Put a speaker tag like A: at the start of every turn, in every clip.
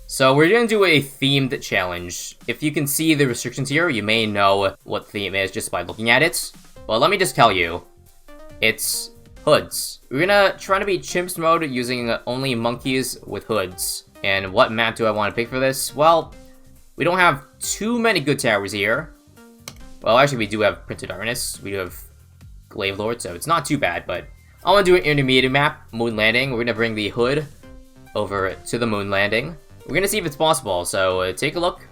A: So we're gonna do a themed challenge. If you can see the restrictions here, you may know what theme is just by looking at it. But let me just tell you, it's hoods. We're gonna try to beat chimps mode using only monkeys with hoods. And what map do I want to pick for this? Well, we don't have too many good towers here. Well, actually we do have Prince of Darkness. We do have Glaive Lord, so it's not too bad, but I want to do an intermediate map, Moon Landing. We're gonna bring the hood over to the Moon Landing. We're gonna see if it's possible, so take a look.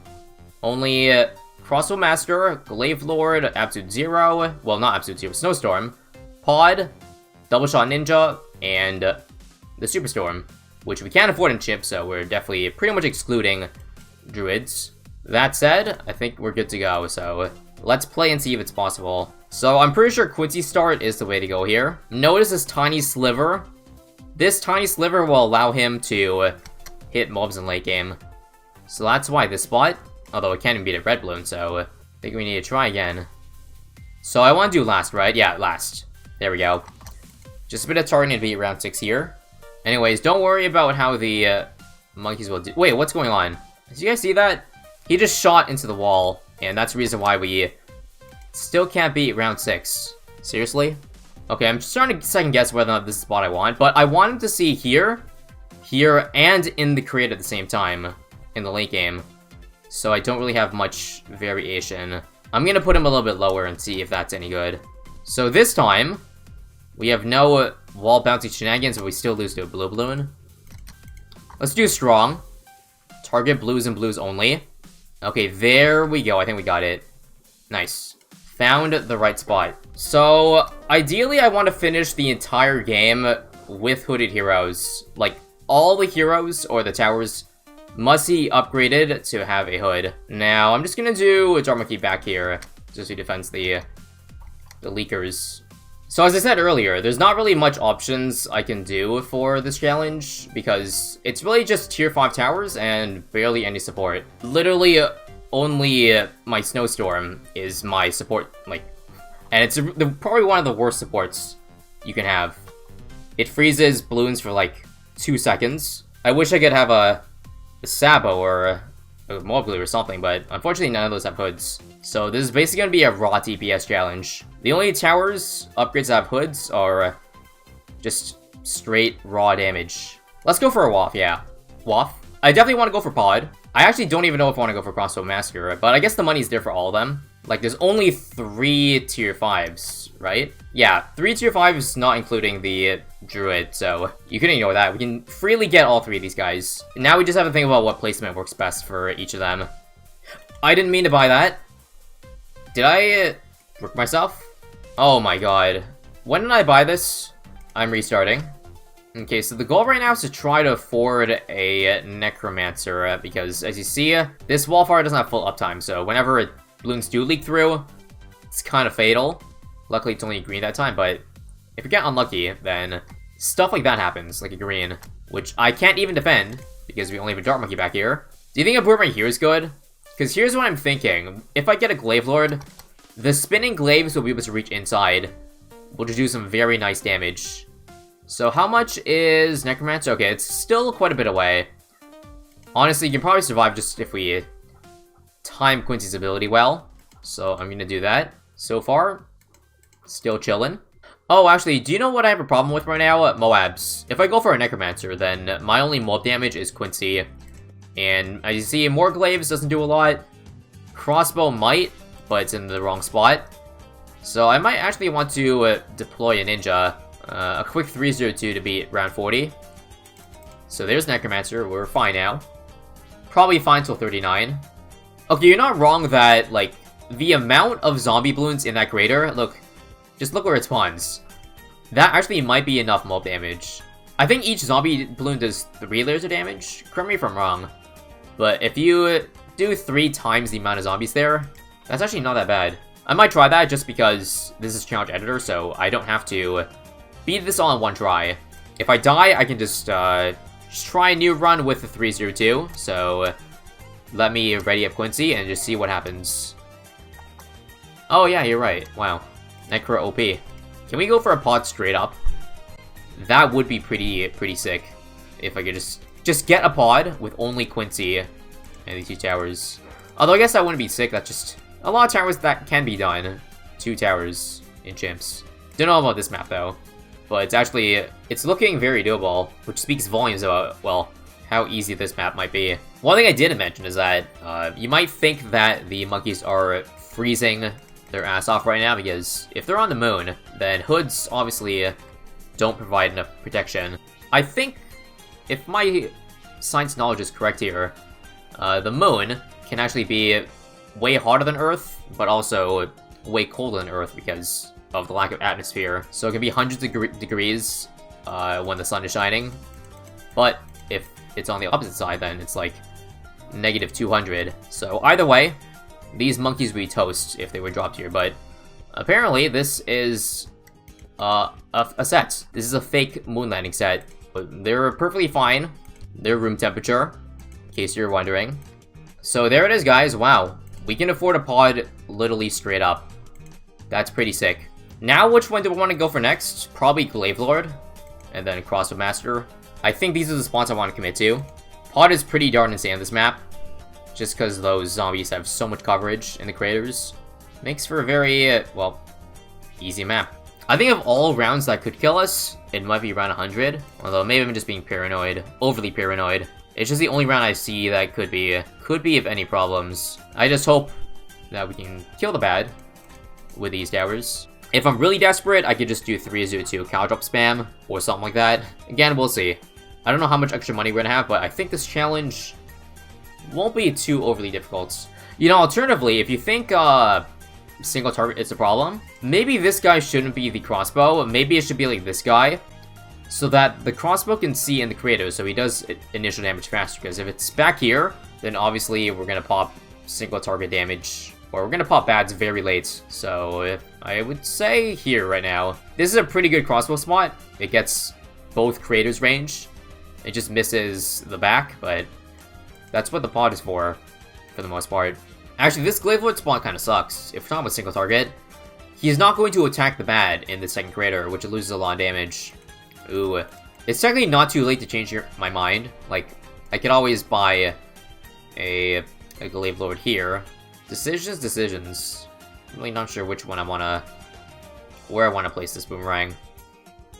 A: Only Crossbow Master, Glaive Lord, Absolute Zero, well not Absolute Zero, Snowstorm, Pod, Double Shot Ninja, and the Superstorm, which we can't afford in Chimp, so we're definitely pretty much excluding Druids. That said, I think we're good to go, so let's play and see if it's possible. So I'm pretty sure Quincy start is the way to go here. Notice this tiny sliver. This tiny sliver will allow him to hit mobs in late game. So that's why this spot, although it can't even beat a red balloon, so I think we need to try again. So I want to do last, right? Yeah, last. There we go. Just a bit of targeting to beat round 6 here. Anyways, don't worry about how the monkeys will do. Wait, what's going on? Did you guys see that? He just shot into the wall, and that's the reason why we still can't beat round 6. Seriously? Okay, I'm just trying to second guess whether or not this is the spot I want, but I want him to see here, here, and in the crate at the same time, in the late game. So I don't really have much variation. I'm gonna put him a little bit lower and see if that's any good. So this time, we have no wall bouncy shenanigans, but we still lose to a blue balloon. Let's do strong. Target blues and blues only. Okay, there we go. I think we got it. Nice. Found the right spot. So, ideally I want to finish the entire game with hooded heroes. Like, all the heroes, or the towers, must be upgraded to have a hood. Now, I'm just gonna do a Dark Monkey back here, just to defend the leakers. So as I said earlier, there's not really much options I can do for this challenge, because it's really just tier 5 towers and barely any support. Literally, only my Snowstorm is my support, like, and it's probably one of the worst supports you can have. It freezes balloons for like 2 seconds. I wish I could have a Sabo or a Mobley or something, but unfortunately none of those have hoods. So this is basically going to be a raw DPS challenge. The only towers upgrades that have hoods are just straight raw damage. Let's go for a Waff, yeah. Waff. I definitely want to go for Pod. I actually don't even know if I want to go for Crossbow Master, but I guess the money's there for all of them. Like, there's only 3 tier 5s, right? Yeah, 3 tier 5s, not including the Druid, so you can ignore that. We can freely get all 3 of these guys. Now we just have to think about what placement works best for each of them. I didn't mean to buy that. Did I work myself? Oh my god. When did I buy this? I'm restarting. Okay, so the goal right now is to try to afford a Necromancer, because as you see, this Wallfire doesn't have full uptime, so whenever balloons do leak through, it's kind of fatal. Luckily, it's only green that time, but if you get unlucky, then stuff like that happens, like a green, which I can't even defend, because we only have a Dark Monkey back here. Do you think a Boomerang here is good? Because here's what I'm thinking. If I get a Glaive Lord, the spinning glaives will be able to reach inside, which will do some very nice damage. So how much is Necromancer? Okay, it's still quite a bit away. Honestly, you can probably survive just if we time Quincy's ability well. So I'm gonna do that. So far, still chillin'. Oh, actually, do you know what I have a problem with right now? Moabs. If I go for a Necromancer, then my only mob damage is Quincy. And as you see, more glaives doesn't do a lot. Crossbow might, but it's in the wrong spot. So I might actually want to deploy a ninja. A quick 302 to beat round 40. So there's Necromancer, we're fine now. Probably fine till 39. Okay, you're not wrong that, like, the amount of zombie balloons in that crater, look, just look where it spawns. That actually might be enough mob damage. I think each zombie balloon does 3 layers of damage, correct me if I'm wrong. But if you do 3 times the amount of zombies there, that's actually not that bad. I might try that just because this is Challenge Editor, so I don't have to beat this all in one try. If I die, I can just try a new run with the 302. So let me ready up Quincy and just see what happens. Oh yeah, you're right. Wow. Necro OP. Can we go for a pod straight up? That would be pretty sick. If I could just just get a pod with only Quincy and these 2 towers. Although I guess that wouldn't be sick, that's just a lot of towers that can be done. 2 towers in Chimps. Don't know about this map though, but it's looking very doable, which speaks volumes about, well, how easy this map might be. One thing I didn't mention is that you might think that the monkeys are freezing their ass off right now, because if they're on the moon, then hoods obviously don't provide enough protection. I think, if my science knowledge is correct here, the moon can actually be way hotter than Earth, but also way colder than Earth because of the lack of atmosphere. So it can be hundreds of degrees when the sun is shining, but if it's on the opposite side, then it's like negative 200. So either way, these monkeys would be toast if they were dropped here, but apparently this is a set. This is a fake moon landing set, but they're perfectly fine. They're room temperature, in case you're wondering. So there it is, guys. Wow. We can afford a pod literally straight up. That's pretty sick. Now, which one do we want to go for next? Probably Glaive Lord, and then Crossbow Master. I think these are the spots I want to commit to. Pod is pretty darn insane on this map, just because those zombies have so much coverage in the craters. Makes for a very, well, easy map. I think of all rounds that could kill us, it might be around 100. Although maybe I'm just being paranoid, overly paranoid. It's just the only round I see that could be of any problems. I just hope that we can kill the bad with these towers. If I'm really desperate, I could just do 302 cow drop spam or something like that. Again, we'll see. I don't know how much extra money we're gonna have, but I think this challenge won't be too overly difficult. You know, alternatively, if you think single target is a problem, maybe this guy shouldn't be the crossbow. Maybe it should be like this guy, so that the crossbow can see in the crater, so he does initial damage faster. Because if it's back here, then obviously we're gonna pop single target damage, or we're gonna pop bads very late. So I would say here right now, this is a pretty good crossbow spot. It gets both craters range. It just misses the back, but that's what the pod is for the most part. Actually, this Glaive Lord spot kind of sucks. If we're talking about single target, he's not going to attack the bad in the second crater, which loses a lot of damage. Ooh. It's technically not too late to change my mind. Like, I could always buy a Glaive Lord here. Decisions. I'm really not sure which one where I want to place this boomerang.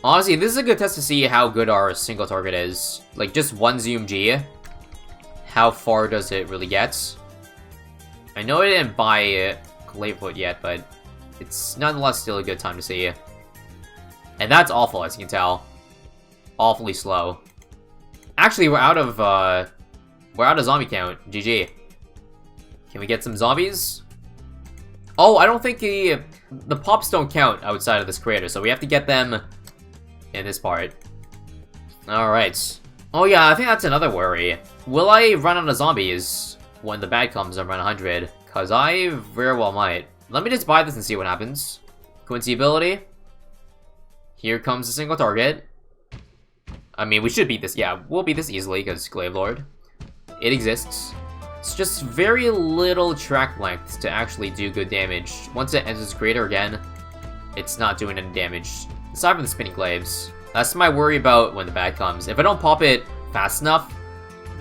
A: Honestly, this is a good test to see how good our single target is. Like, just one zoom G. How far does it really get? I know I didn't buy Glaive Lord yet, but it's nonetheless still a good time to see. And that's awful, as you can tell. Awfully slow. Actually, we're out of zombie count. GG. Can we get some zombies? Oh, I don't think the pops don't count outside of this crater, so we have to get them in this part. Alright. Oh yeah, I think that's another worry. Will I run out of zombies when the bad comes and run 100? Because I very well might. Let me just buy this and see what happens. Quincy ability. Here comes a single target. I mean, we should beat this. Yeah, we'll beat this easily because Glaive Lord. It exists. It's just very little track length to actually do good damage. Once it enters the crater again, it's not doing any damage. Aside from the spinning glaives. That's my worry about when the bad comes. If I don't pop it fast enough,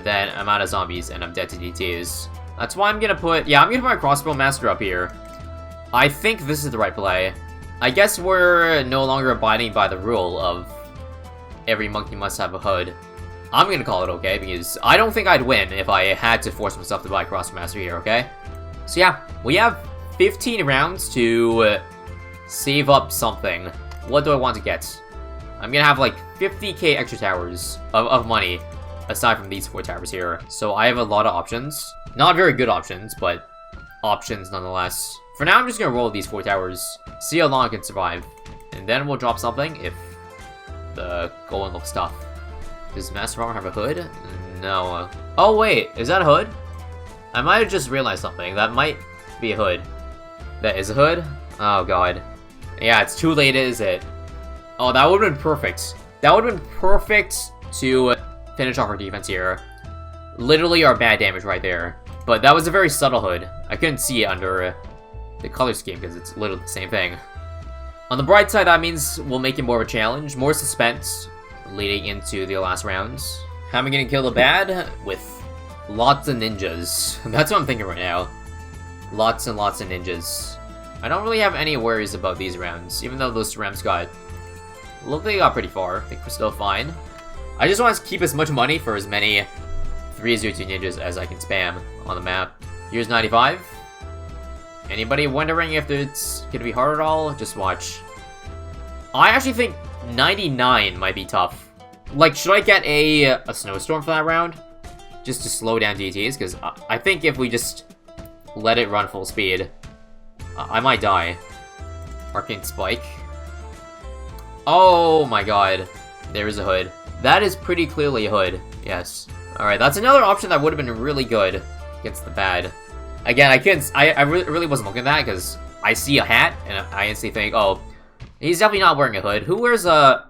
A: then I'm out of zombies and I'm dead to DTs. That's why I'm gonna put my Crossbow Master up here. I think this is the right play. I guess we're no longer abiding by the rule of every monkey must have a hood. I'm gonna call it okay, because I don't think I'd win if I had to force myself to buy Crossbow Master here, okay? So yeah, we have 15 rounds to save up something. What do I want to get? I'm gonna have like 50k extra towers of money, aside from these 4 towers here. So I have a lot of options. Not very good options, but options nonetheless. For now, I'm just gonna roll these 4 towers, see how long I can survive, and then we'll drop something if the golden looks tough. Does Master Armor have a hood? No. Oh wait, is that a hood? I might have just realized something. That might be a hood. That is a hood? Oh god. Yeah, it's too late, is it? Oh, that would have been perfect. That would have been perfect to finish off our defense here. Literally our bad damage right there. But that was a very subtle hood. I couldn't see it under the color scheme because it's literally the same thing. On the bright side, that means we'll make it more of a challenge, more suspense leading into the last rounds. How am I gonna kill the bad? With lots of ninjas. That's what I'm thinking right now. Lots and lots of ninjas. I don't really have any worries about these rounds, even though those rounds got... Look, they got pretty far. I think we're still fine. I just want to keep as much money for as many 302 ninjas as I can spam on the map. Here's 95. Anybody wondering if it's gonna be hard at all? Just watch. I actually think 99 might be tough. Like, should I get a snowstorm for that round? Just to slow down DTs? Because I think if we just let it run full speed, I might die. Arcane Spike. Oh my god. There is a hood. That is pretty clearly a hood. Yes. Alright, that's another option that would have been really good against the bad. Again, I really wasn't looking at that because I see a hat and I instantly think, oh, he's definitely not wearing a hood. Who wears a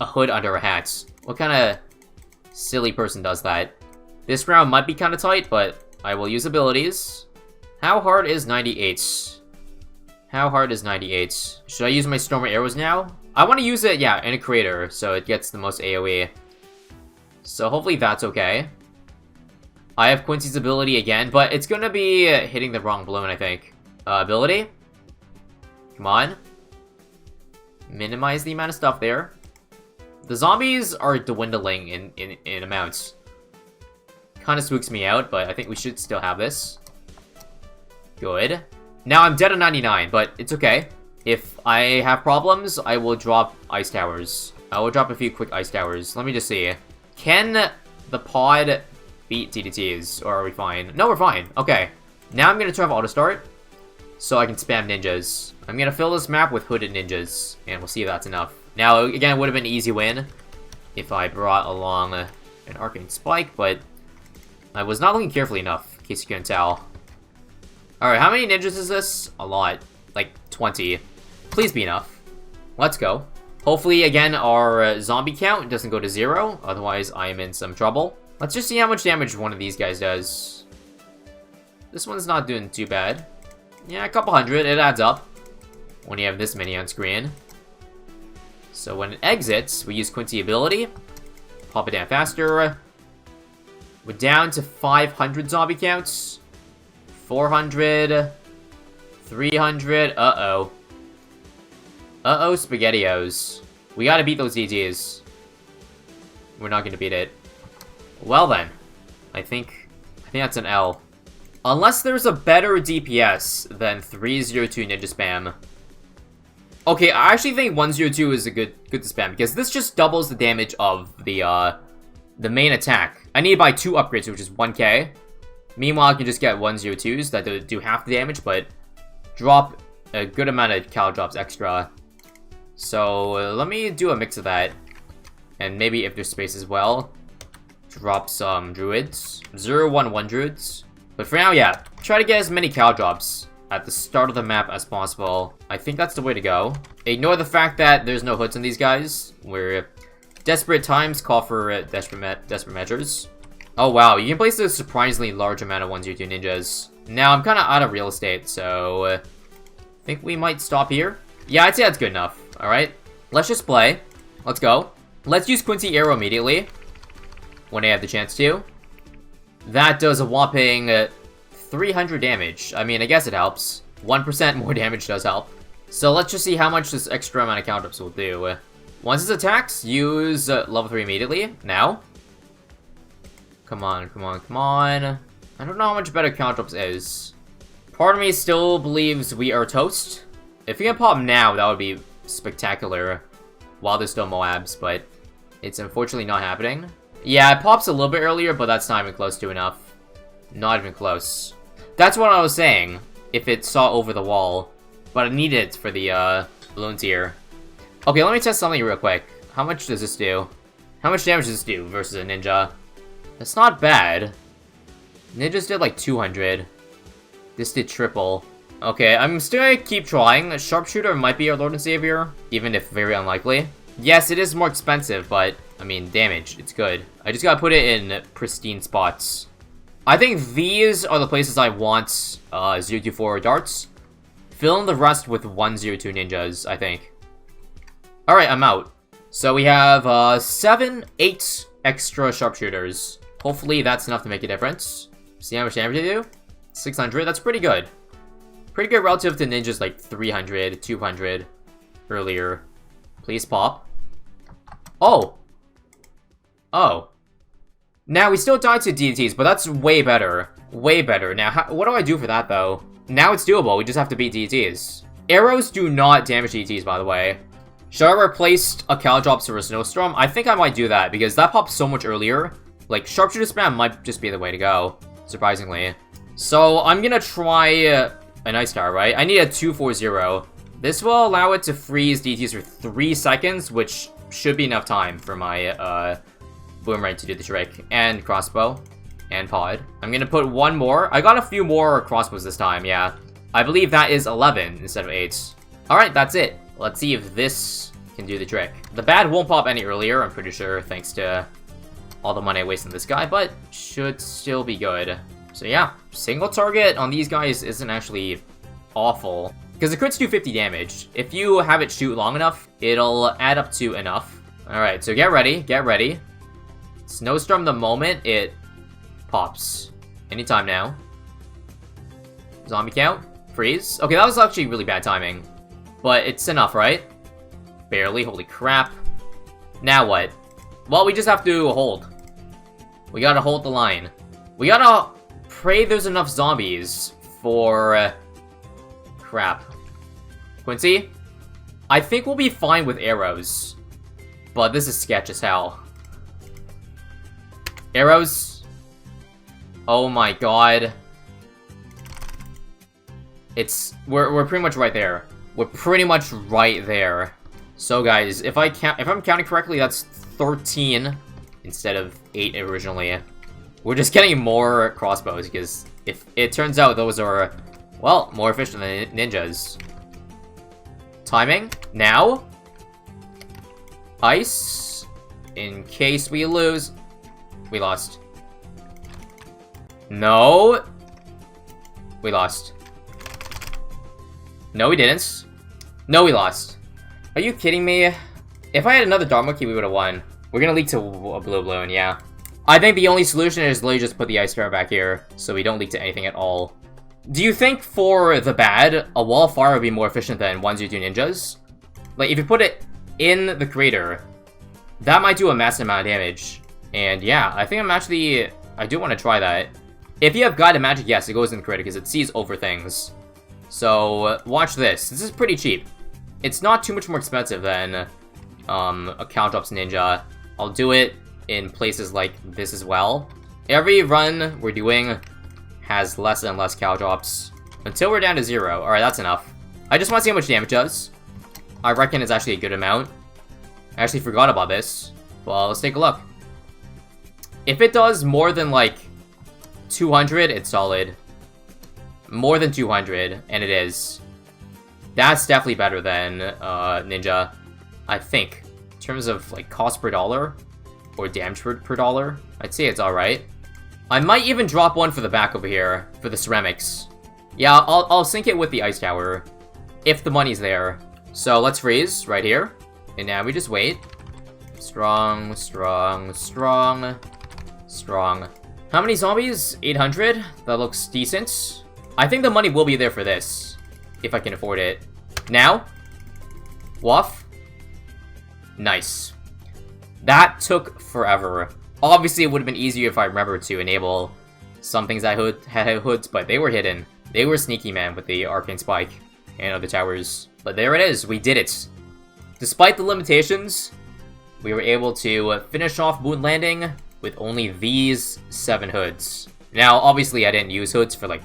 A: hood under a hat? What kind of silly person does that? This round might be kind of tight, but I will use abilities. How hard is 98? How hard is 98? Should I use my Stormer Arrows now? I want to use it, yeah, in a crater, so it gets the most AoE. So hopefully that's okay. I have Quincy's ability again, but it's gonna be hitting the wrong balloon, I think. Ability? Come on. Minimize the amount of stuff there. The zombies are dwindling in amounts. Kind of spooks me out, but I think we should still have this. Good. Now I'm dead at 99, but it's okay. If I have problems, I will drop ice towers. I will drop a few quick ice towers. Let me just see. Can the pod beat TDTs, or are we fine? No, we're fine. Okay. Now I'm going to turn off auto start, so I can spam ninjas. I'm going to fill this map with hooded ninjas, and we'll see if that's enough. Now, again, it would have been an easy win if I brought along an Arcane Spike, but I was not looking carefully enough, in case you couldn't tell. Alright, how many ninjas is this? A lot. Like, 20. Please be enough. Let's go. Hopefully, again, our zombie count doesn't go to 0. Otherwise, I am in some trouble. Let's just see how much damage one of these guys does. This one's not doing too bad. Yeah, a couple hundred. It adds up when you have this many on screen. So when it exits, we use Quincy ability. Pop it down faster. We're down to 500 zombie counts. 400. 300. Uh-oh. Uh-oh, SpaghettiOs. We gotta beat those DTs. We're not gonna beat it. Well then. I think that's an L. Unless there's a better DPS than 302 Ninja Spam. Okay, I actually think 102 is a good to spam, because this just doubles the damage of the main attack. I need to buy 2 upgrades, which is 1k. Meanwhile, I can just get 102s that do half the damage, but drop a good amount of cal drops extra. So, let me do a mix of that. And maybe if there's space as well, drop some druids. 0-1-1 druids. But for now, yeah, try to get as many cal drops at the start of the map as possible. I think that's the way to go. Ignore the fact that there's no hoods on these guys. We're desperate times call for desperate measures. Oh wow, you can place a surprisingly large amount of 102 ninjas. Now I'm kind of out of real estate, so I think we might stop here. Yeah, I'd say that's good enough. All right, let's just play. Let's go. Let's use Quincy Arrow immediately when I have the chance to. That does a whopping 300 damage. I mean, I guess it helps. 1% more damage does help. So let's just see how much this extra amount of count-ups will do. Once it attacks, use level 3 immediately. Now. Come on, come on, come on. I don't know how much better count-ups is. Part of me still believes we are toast. If we can pop now, that would be spectacular. While there's still Moabs, but it's unfortunately not happening. Yeah, it pops a little bit earlier, but that's not even close to enough. Not even close. That's what I was saying, if it saw over the wall. But I need it for the balloon tier. Okay, let me test something real quick. How much does this do? How much damage does this do versus a ninja? That's not bad. Ninjas did like 200. This did triple. Okay, I'm still gonna keep trying. A sharpshooter might be our Lord and Savior, even if very unlikely. Yes, it is more expensive, but, I mean, damage, it's good. I just gotta put it in pristine spots. I think these are the places I want 024 darts. Fill in the rest with 102 ninjas, I think. Alright, I'm out. So we have 7, 8, extra sharpshooters. Hopefully that's enough to make a difference. See how much damage they do? 600, that's pretty good. Pretty good relative to ninjas like 300, 200 earlier. Please pop. Oh! Oh. Now, we still died to DDTs, but that's way better. Way better. Now, what do I do for that, though? Now it's doable, we just have to beat DDTs. Arrows do not damage DDTs, by the way. Should I replace a Caltrops or a Snowstorm? I think I might do that, because that popped so much earlier. Like, Sharpshooter spam might just be the way to go, surprisingly. So, I'm gonna try an Ice Tower, right? I need a 240. This will allow it to freeze DDTs for 3 seconds, which should be enough time for my, Boomerang to do the trick. And Crossbow. And Pod. I'm gonna put one more. I got a few more crossbows this time, yeah. I believe that is 11 instead of 8. Alright, that's it. Let's see if this can do the trick. The bad won't pop any earlier, I'm pretty sure, thanks to all the money I wasted on this guy, but should still be good. So yeah, single target on these guys isn't actually awful. Because the crits do 50 damage. If you have it shoot long enough, it'll add up to enough. Alright, so get ready, get ready. Snowstorm the moment it pops. Anytime now. Zombie count. Freeze. Okay, that was actually really bad timing. But it's enough, right? Barely. Holy crap. Now what? Well, we just have to hold. We gotta hold the line. We gotta pray there's enough zombies for... crap. Quincy? I think we'll be fine with arrows. But this is sketch as hell. Arrows. Oh my god. We're pretty much right there. We're pretty much right there. So guys, if I'm counting correctly, that's 13 instead of 8 originally. We're just getting more crossbows because if it turns out those are, well, more efficient than ninjas. Timing now. Ice. In case we lose. We lost. No. We lost. No, we didn't. No, we lost. Are you kidding me? If I had another Dharma key, we would have won. We're gonna leak to a blue balloon, yeah. I think the only solution is literally just put the ice tower back here, so we don't leak to anything at all. Do you think for the bad, a wall of fire would be more efficient than 1-2 ninjas? Like, if you put it in the crater, that might do a massive amount of damage. And yeah, I think I do want to try that. If you have Guided Magic, yes, it goes in the crater because it sees over things. So, watch this. This is pretty cheap. It's not too much more expensive than a Caltrops Ninja. I'll do it in places like this as well. Every run we're doing has less and less Caltrops until we're down to 0. Alright, that's enough. I just want to see how much damage it does. I reckon it's actually a good amount. I actually forgot about this. Well, let's take a look. If it does more than, like, 200, it's solid. More than 200, and it is. That's definitely better than Ninja, I think. In terms of, like, cost per dollar, or damage per dollar, I'd say it's alright. I might even drop one for the back over here, for the ceramics. Yeah, I'll sync it with the ice tower, if the money's there. So, let's freeze, right here. And now we just wait. Strong, strong, strong, strong. How many zombies? 800? That looks decent. I think the money will be there for this, if I can afford it. Now? Waff? Nice. That took forever. Obviously, it would have been easier if I remembered to enable some things that had hoods, but they were hidden. They were sneaky, man, with the Arcane Spike and other towers. But there it is, we did it. Despite the limitations, we were able to finish off Moon Landing with only these 7 hoods. Now, obviously, I didn't use hoods for, like,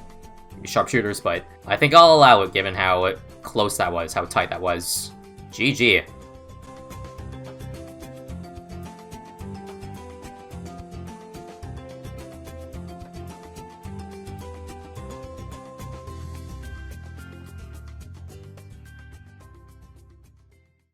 A: sharpshooters, but I think I'll allow it given how close that was, how tight that was. GG.